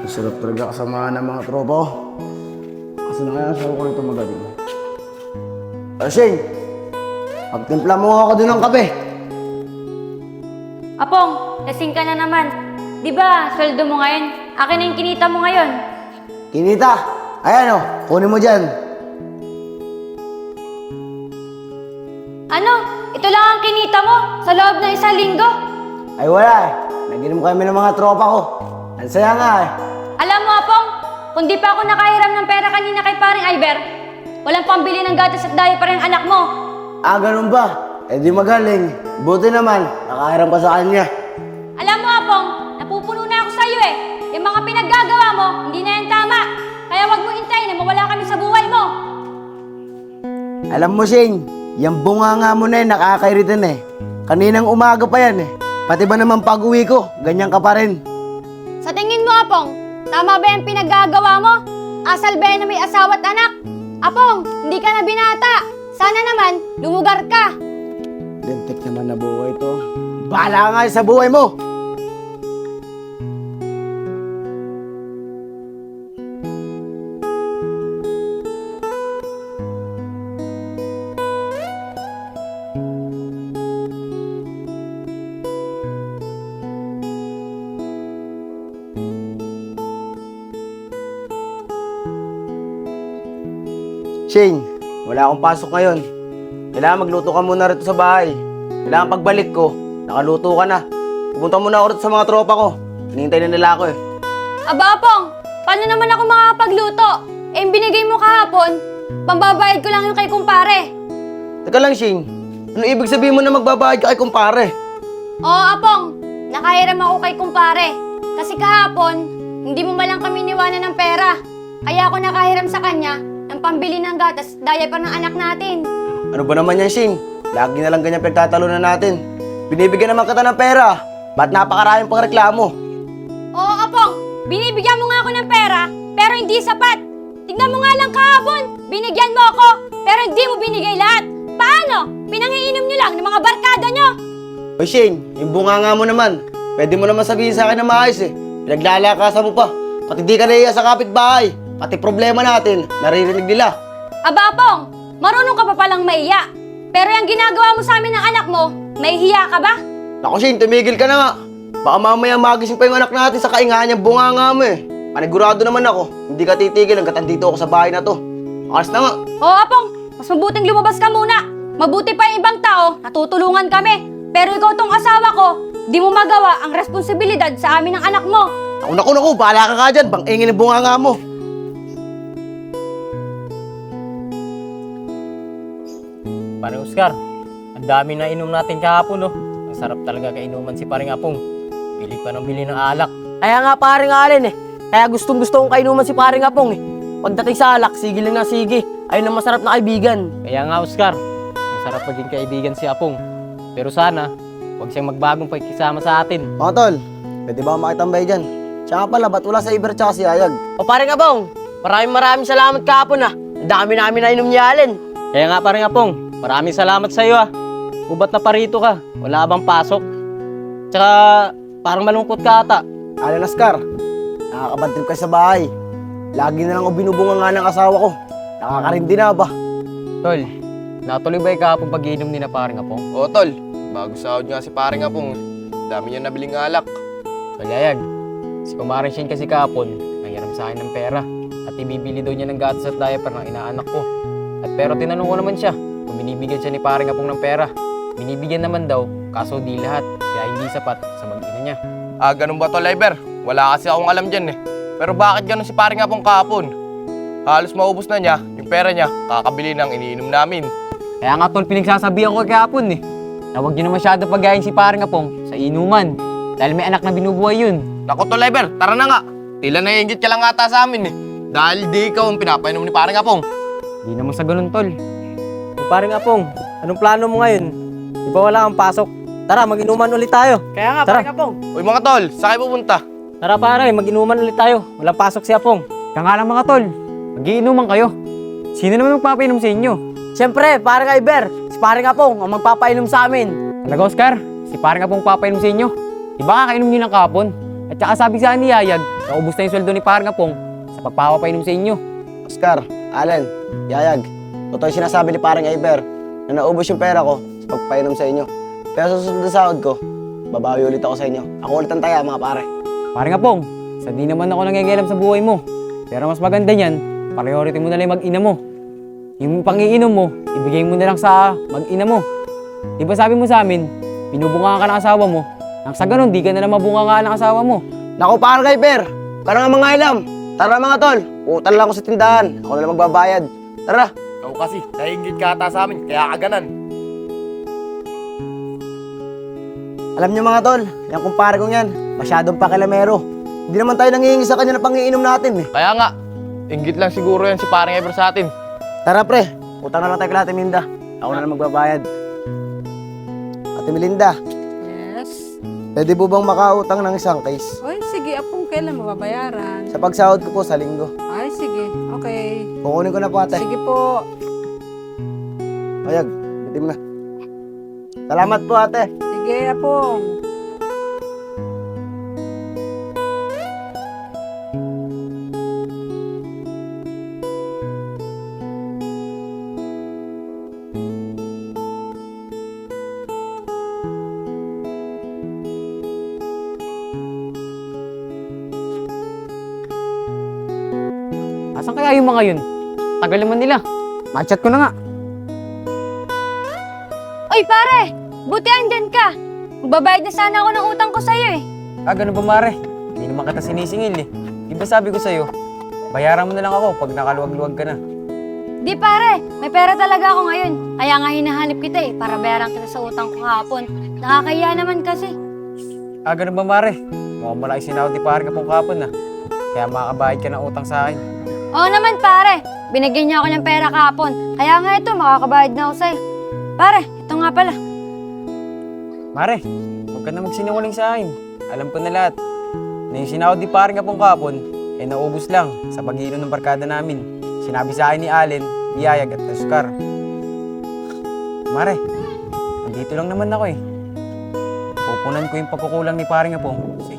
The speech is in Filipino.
Masarap talaga kasamahan ng mga tropa ko. Kasi na kaya sabi ko nito magaling. Shane, magtimpla mo ako dun ng kape. Apong, lasing ka na naman. Di ba, sweldo mo ngayon? Akin na yung kinita mo ngayon. Kinita, ayan o, kunin mo dyan. Ano? Ito lang ang kinita mo sa loob ng isang linggo? Ay wala eh, naginom kami ng mga tropa ko. Ang saya nga eh. Alam mo, Apong, kung di pa ako nakahiram ng pera kanina kay paring Iber, walang pambili ng gatas at diaper ang anak mo. Ah, ganun ba? Eh di magaling. Buti naman, nakahiram pa sa kanya. Alam mo, Apong, napupuno na ako sa'yo eh. Yung mga pinaggagawa mo, hindi na yan tama. Kaya wag mo hintayin na mawala kami sa buhay mo. Alam mo, Shane, yung bunganga mo na yun, nakakairitin eh. Kaninang umaga pa yan eh. Pati ba naman pag-uwi ko, ganyan ka pa rin. Sa tingin mo, Apong, tama ba yung pinaggagawa mo? Asal ba yan na may asawa at anak? Apong, hindi ka na binata. Sana naman, lumugar ka. Lintik naman na buhay to. Bahala nga sa buhay mo! Shane, wala akong pasok ngayon. Kailangan magluto ka muna rito sa bahay. Kailangan pagbalik ko, nakaluto ka na. Pupunta muna ako rito sa mga tropa ko. Hinihintay na nila ako eh. Aba, Apong, paano naman ako makakapagluto? Eh, yung binigay mo kahapon, pambabayad ko lang yung kay kumpare. Teka lang, Shane. Ano ibig sabihin mo na magbabayad ka kay kumpare? Oo, Apong, nakahiram ako kay kumpare. Kasi kahapon, hindi mo malang kami niwanan ng pera. Kaya ako nakahiram sa kanya ng pambili ng gatas, diaper ng anak natin. Ano ba naman yan, Shane? Lagi na lang ganyan pagtatalunan natin. Binibigyan naman kita ng pera. Ba't napakaraming pang reklamo? Oo, Apong, binibigyan mo nga ako ng pera, pero hindi sapat. Tingnan mo nga lang kahapon, binigyan mo ako, pero hindi mo binigay lahat. Paano? Pinangiinom niyo lang ng mga barkada niyo. O Shane, yung bunganga mo naman. Pwede mo naman sabihin sa akin na maayos eh. Pinaglalakasan mo pa. Pati di ka naiya sa kapitbahay. Pati problema natin, naririnig nila. Aba, Apong, marunong ka pa palang maiya. Pero yung ginagawa mo sa amin ng anak mo, may hiya ka ba? Naku Shane, tumigil ka na nga. Baka mamaya magising pa yung anak natin sa kaingahan niyang bunganga mo eh. Panigurado naman ako, hindi ka titigil hanggat andito ako sa bahay na to. Akas na nga. Oo, Apong, mas mabuting lumabas ka muna. Mabuti pa yung ibang tao, natutulungan kami. Pero ikaw tong asawa ko, di mo magawa ang responsibilidad sa amin ng anak mo. Naku, bahala ka dyan, bang ingin ng bunganga mo. Parang Oscar, ang dami na inom natin kahapon, no? Ang sarap talaga kainuman si Paring Apong. Bili pa ng bili ng alak. Kaya nga Paring Allen eh. Kaya gustong gusto kong kainuman si Paring Apong eh. Pagdating sa alak, sige lang na sige. Ayun ang masarap na kaibigan. Kaya nga Oscar, ang sarap maging kaibigan si Apong. Pero sana, huwag siyang magbagong pagkisama sa atin. Mga tol, pwede ba ako makitambay dyan? Tsaka pala, ba't wala sa Iber tsaka si Ayag? O Paring Apong, maraming salamat kahapon ah. Ang dami namin na inom ni Allen. Kaya nga Paring Apong, maraming salamat sa iyo ah. Ubat na parito ka, wala bang pasok? Tsaka parang malungkot ka ata. Alan Oscar, nakakabantrip ka sa bahay. Lagi na lang ako binubunga nga ng asawa ko. Nakakarindi na ba? Tol, natuloy ba yung kahapon pag-iinom ni na Paring Apong? Oo, tol. Bago sahod nga si Paring Apong, dami niya nabiling alak. Talayag, si Kumarin Shane kasi kahapon, nangiram sa akin ng pera. At ibibili daw niya ng gatas at diaper ng inaanak ko. At pero tinanong ko naman siya kung binibigyan siya ni Paring Apong ng pera. Binibigyan naman daw, kaso di lahat, kaya hindi sapat sa mag-ina niya. Ah, ganun ba, tol, Iber? Wala kasi akong alam dyan eh. Pero bakit ganun si Paring Apong kahapon? Halos maubos na niya, yung pera niya, kakabili ng iniinom namin. Kaya nga tol, pinagsasabihan ko kahapon eh. Na huwag niyo na masyado pagayin si Paring Apong sa inuman. Dahil may anak na binubuhay yun. Naku, tol, Iber, tara na nga. Tila naiingit ka lang ata sa amin eh. Dahil di ikaw ang pinapainom ni Paring Apong. Di naman sa ganun tol. Paring Apong, anong plano mo ngayon? Di ba wala kang pasok? Tara, mag-inuman ulit tayo. Kaya nga Tara. Paring Apong. Uy mga tol, saan kayo pupunta? Tara pare, mag-inuman ulit tayo. Walang pasok si Apong. Kaya nga lang mga tol, mag-iinuman kayo. Sino naman magpapainom sa inyo? Siyempre, Paring Iber, si Paring Apong ang magpapainom sa amin. Talaga Oscar, si Paring Apong papainom sa inyo. Di ba kakainom niyo ng kahapon? At saka sabi sa ni Yayag, naubos na yung sweldo ni Paring Apong sa pagpapainom sa inyo. Oscar, Allen, Yayag, totoo yung sinasabi ni paring Iber na naubos yung pera ko sa pagpainom sa inyo. Pero sa susunod na sahod ko, babawi ulit ako sa inyo. Ako ulit ang taya, mga pare. Paring Apong, sa di naman ako nangingialam sa buhay mo. Pero mas maganda niyan, priority mo na lang yung mag-ina mo. Yung pangiinom mo, ibigay mo na lang sa mag-ina mo. Di ba sabi mo sa amin, pinubunga ka ng asawa mo, nang sa ganun, di ka na lang mabunga ng asawa mo. Naku, paring Iber, ka na nga mga ilam. Tara mga tol, utang lang ako sa tindahan. Ako na lang magbabayad. Tara. Ikaw kasi, nahingit ka ata sa amin, kaya kaganan. Alam niyo mga tol, yung kumpare kong yan, masyadong pakilamero. Hindi naman tayo nangihingi sa kanya na pangiinom natin eh. Kaya nga, inggit lang siguro yan si paring Ever sa atin. Tara pre, utang na lang tayo kay Ate Minda. Ako na lang magbabayad. Ate Melinda, Yes. pwede po bang makautang ng isang case? Oy, sige, Apong, kailan mababayaran? Sa pagsahod ko po sa linggo. Ay, sige. Okay. Kukunin ko na po ate. Sige po. Ayag, bitim na. Salamat po ate. Sige, Apong. Asan kaya yung mga yun? Tagal naman nila. Ma-chat ko na nga. Oy pare, buti andyan ka. Magbabayad na sana ako ng utang ko sa'yo eh. Ganun ba, Mare? Hindi naman kita sinisingil eh. Di ba sabi ko sa'yo, bayaran mo na lang ako pag nakaluwag-luwag ka na. Di pare, may pera talaga ako ngayon. Kaya nga hinahanap kita eh, para bayaran kita sa utang ko kahapon. Nakakahiya naman kasi. Ganun ba, Mare? Mukhang malaki sinahod ni Paring Apong kahapon na. Kaya makakabayad ka ng utang sa akin. Oo naman pare, binigyan niya ako ng pera kahapon. Kaya nga ito, makakabayad na ako sa'yo. Pare, ito nga pala. Mare, huwag ka na magsinungaling sa akin. Alam ko na lahat. Na yung sinahod ni Paring Apong kahapon, naubos lang sa pag-iinom ng barkada namin. Sinabi sa akin ni Allen, ni Yayag at Oscar. Mare, nandito lang naman ako eh. Pupunan ko yung pagkukulang ni Paring Apong sa